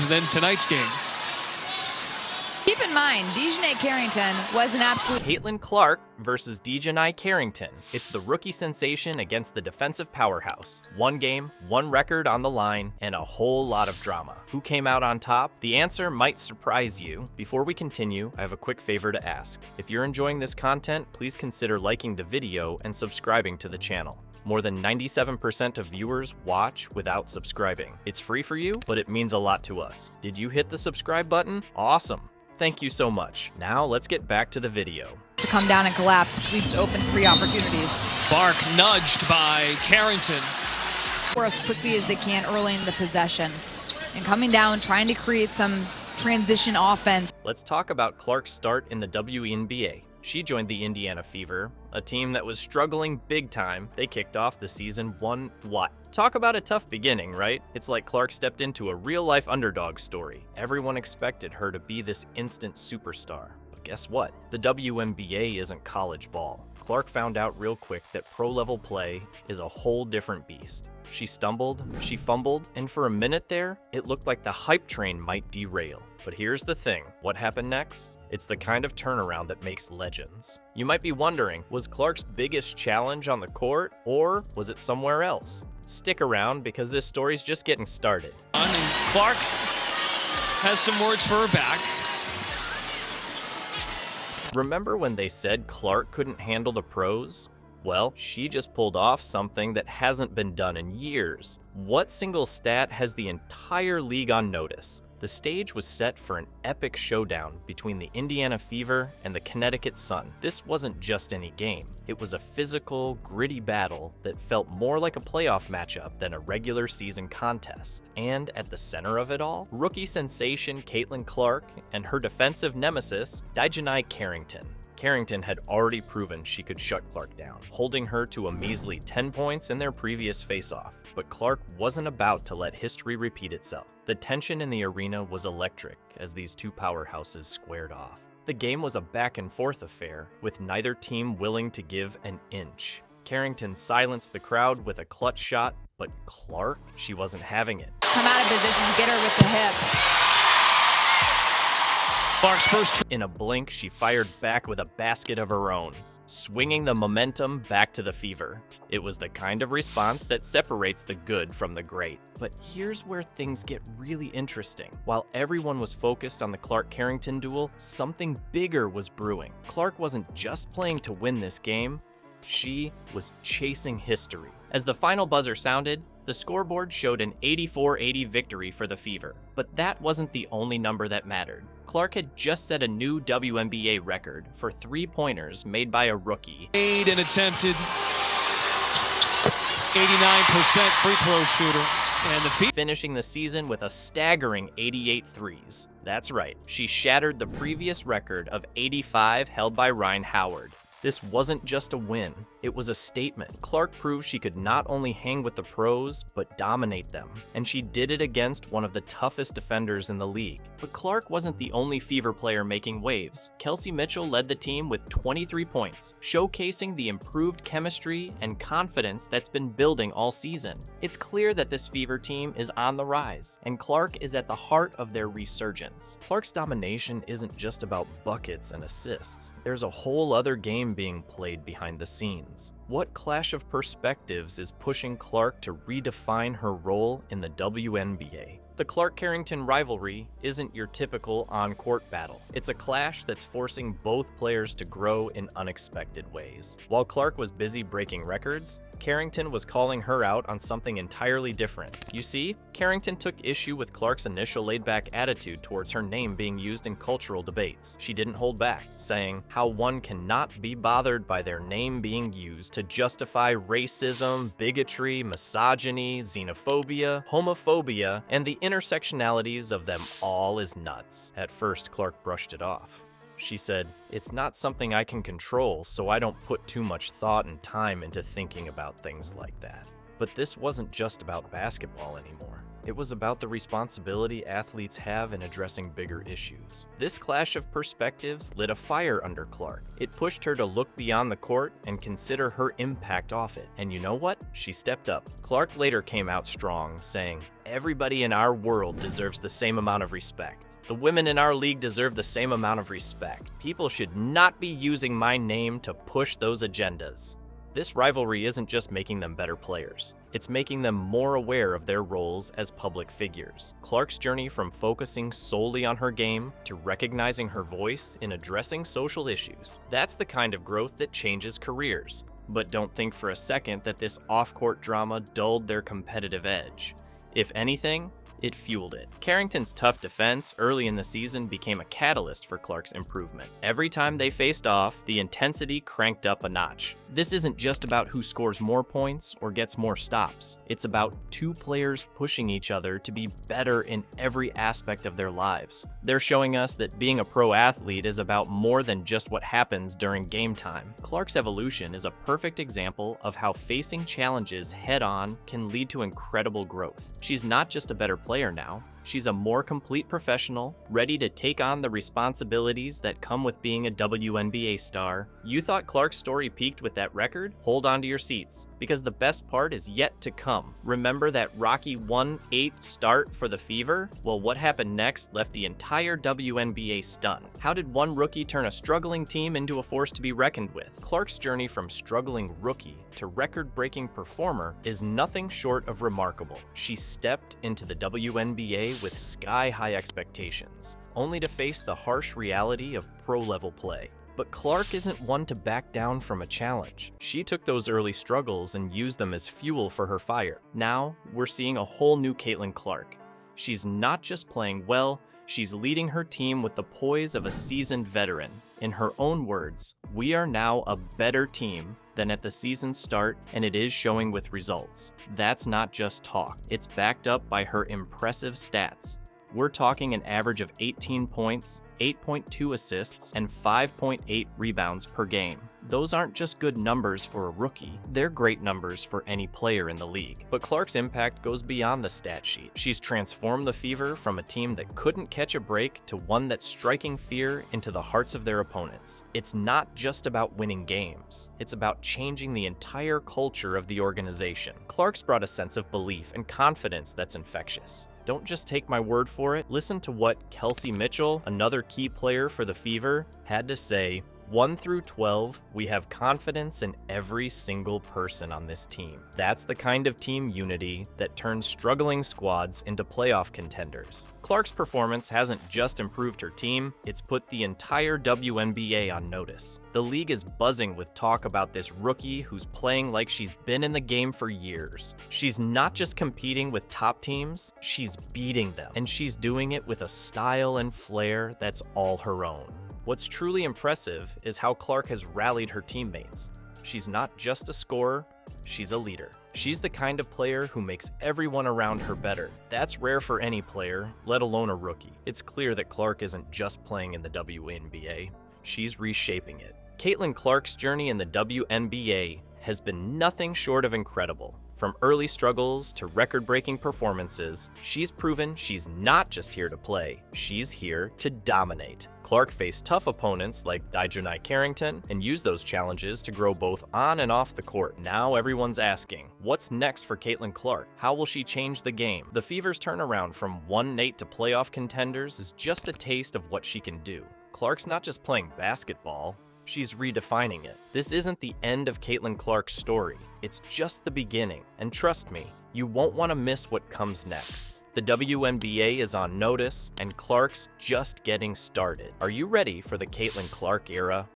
and then tonight's game. Keep in mind, DiJonai Carrington was an absolute... Caitlin Clark versus DiJonai Carrington. It's the rookie sensation against the defensive powerhouse. One game, one record on the line, and a whole lot of drama. Who came out on top? The answer might surprise you. Before we continue, I have a quick favor to ask. If you're enjoying this content, please consider liking the video and subscribing to the channel. More than 97% of viewers watch without subscribing. It's free for you, but it means a lot to us. Did you hit the subscribe button? Awesome. Thank you so much. Now let's get back to the video. To come down and collapse leads to open three opportunities. Clark nudged by Carrington. Or as quickly as they can early in the possession. And coming down, trying to create some transition offense. Let's talk about Clark's start in the WNBA. She joined the Indiana Fever, a team that was struggling big time. They kicked off the season 1-0. Talk about a tough beginning, right? It's like Clark stepped into a real-life underdog story. Everyone expected her to be this instant superstar. But guess what? The WNBA isn't college ball. Clark found out real quick that pro-level play is a whole different beast. She stumbled, she fumbled, and for a minute there, it looked like the hype train might derail. But here's the thing, what happened next? It's the kind of turnaround that makes legends. You might be wondering, was Clark's biggest challenge on the court, or was it somewhere else? Stick around because this story's just getting started. And Clark has some words for her back. Remember when they said Clark couldn't handle the pros? Well, she just pulled off something that hasn't been done in years. What single stat has the entire league on notice? The stage was set for an epic showdown between the Indiana Fever and the Connecticut Sun. This wasn't just any game. It was a physical, gritty battle that felt more like a playoff matchup than a regular season contest. And at the center of it all, rookie sensation Caitlin Clark and her defensive nemesis, DiJonai Carrington. Carrington had already proven she could shut Clark down, holding her to a measly 10 points in their previous face-off. But Clark wasn't about to let history repeat itself. The tension in the arena was electric as these two powerhouses squared off. The game was a back-and-forth affair, with neither team willing to give an inch. Carrington silenced the crowd with a clutch shot, but Clark, she wasn't having it. Come out of position, get her with the hip. Clark's first. In a blink, she fired back with a basket of her own, swinging the momentum back to the Fever. It was the kind of response that separates the good from the great. But here's where things get really interesting. While everyone was focused on the Clark-Carrington duel, something bigger was brewing. Clark wasn't just playing to win this game, she was chasing history. As the final buzzer sounded, the scoreboard showed an 84-80 victory for the Fever. But that wasn't the only number that mattered. Clark had just set a new WNBA record for three-pointers made by a rookie. Made and attempted 89% free throw shooter. And the Fever finishing the season with a staggering 88 threes. That's right, she shattered the previous record of 85 held by Ryan Howard. This wasn't just a win, it was a statement. Clark proved she could not only hang with the pros, but dominate them. And she did it against one of the toughest defenders in the league. But Clark wasn't the only Fever player making waves. Kelsey Mitchell led the team with 23 points, showcasing the improved chemistry and confidence that's been building all season. It's clear that this Fever team is on the rise, and Clark is at the heart of their resurgence. Clark's domination isn't just about buckets and assists. There's a whole other game being played behind the scenes. What clash of perspectives is pushing Clark to redefine her role in the WNBA? The Clark-Carrington rivalry isn't your typical on-court battle. It's a clash that's forcing both players to grow in unexpected ways. While Clark was busy breaking records, Carrington was calling her out on something entirely different. You see, Carrington took issue with Clark's initial laid-back attitude towards her name being used in cultural debates. She didn't hold back, saying how one cannot be bothered by their name being used to justify racism, bigotry, misogyny, xenophobia, homophobia, and the intersectionalities of them all is nuts. At first, Clark brushed it off. She said, "It's not something I can control, so I don't put too much thought and time into thinking about things like that." But this wasn't just about basketball anymore. It was about the responsibility athletes have in addressing bigger issues. This clash of perspectives lit a fire under Clark. It pushed her to look beyond the court and consider her impact off it. And you know what? She stepped up. Clark later came out strong, saying, "Everybody in our world deserves the same amount of respect. The women in our league deserve the same amount of respect. People should not be using my name to push those agendas." This rivalry isn't just making them better players. It's making them more aware of their roles as public figures. Clark's journey from focusing solely on her game to recognizing her voice in addressing social issues. That's the kind of growth that changes careers. But don't think for a second that this off-court drama dulled their competitive edge. If anything, it fueled it. Carrington's tough defense early in the season became a catalyst for Clark's improvement. Every time they faced off, the intensity cranked up a notch. This isn't just about who scores more points or gets more stops. It's about two players pushing each other to be better in every aspect of their lives. They're showing us that being a pro athlete is about more than just what happens during game time. Clark's evolution is a perfect example of how facing challenges head-on can lead to incredible growth. She's not just a better player now. She's a more complete professional, ready to take on the responsibilities that come with being a WNBA star. You thought Clark's story peaked with that record? Hold on to your seats, because the best part is yet to come. Remember that rocky 1-8 start for the Fever? Well, what happened next left the entire WNBA stunned. How did one rookie turn a struggling team into a force to be reckoned with? Clark's journey from struggling rookie to record-breaking performer is nothing short of remarkable. She stepped into the WNBA with sky-high expectations, only to face the harsh reality of pro-level play. But Clark isn't one to back down from a challenge. She took those early struggles and used them as fuel for her fire. Now, we're seeing a whole new Caitlin Clark. She's not just playing well, she's leading her team with the poise of a seasoned veteran. In her own words, "We are now a better team than at the season's start, and it is showing with results." That's not just talk. It's backed up by her impressive stats. We're talking an average of 18 points, 8.2 assists, and 5.8 rebounds per game. Those aren't just good numbers for a rookie, they're great numbers for any player in the league. But Clark's impact goes beyond the stat sheet. She's transformed the Fever from a team that couldn't catch a break to one that's striking fear into the hearts of their opponents. It's not just about winning games, it's about changing the entire culture of the organization. Clark's brought a sense of belief and confidence that's infectious. Don't just take my word for it. Listen to what Kelsey Mitchell, another key player for the Fever, had to say. 1 through 12, we have confidence in every single person on this team. That's the kind of team unity that turns struggling squads into playoff contenders. Clark's performance hasn't just improved her team, it's put the entire WNBA on notice. The league is buzzing with talk about this rookie who's playing like she's been in the game for years. She's not just competing with top teams, she's beating them. And she's doing it with a style and flair that's all her own. What's truly impressive is how Clark has rallied her teammates. She's not just a scorer, she's a leader. She's the kind of player who makes everyone around her better. That's rare for any player, let alone a rookie. It's clear that Clark isn't just playing in the WNBA, she's reshaping it. Caitlin Clark's journey in the WNBA has been nothing short of incredible. From early struggles to record-breaking performances, she's proven she's not just here to play, she's here to dominate. Clark faced tough opponents like DiJonai Carrington and used those challenges to grow both on and off the court. Now everyone's asking, what's next for Caitlin Clark? How will she change the game? The Fever's turnaround from 1-8 to playoff contenders is just a taste of what she can do. Clark's not just playing basketball, she's redefining it. This isn't the end of Caitlin Clark's story. It's just the beginning. And trust me, you won't want to miss what comes next. The WNBA is on notice, and Clark's just getting started. Are you ready for the Caitlin Clark era?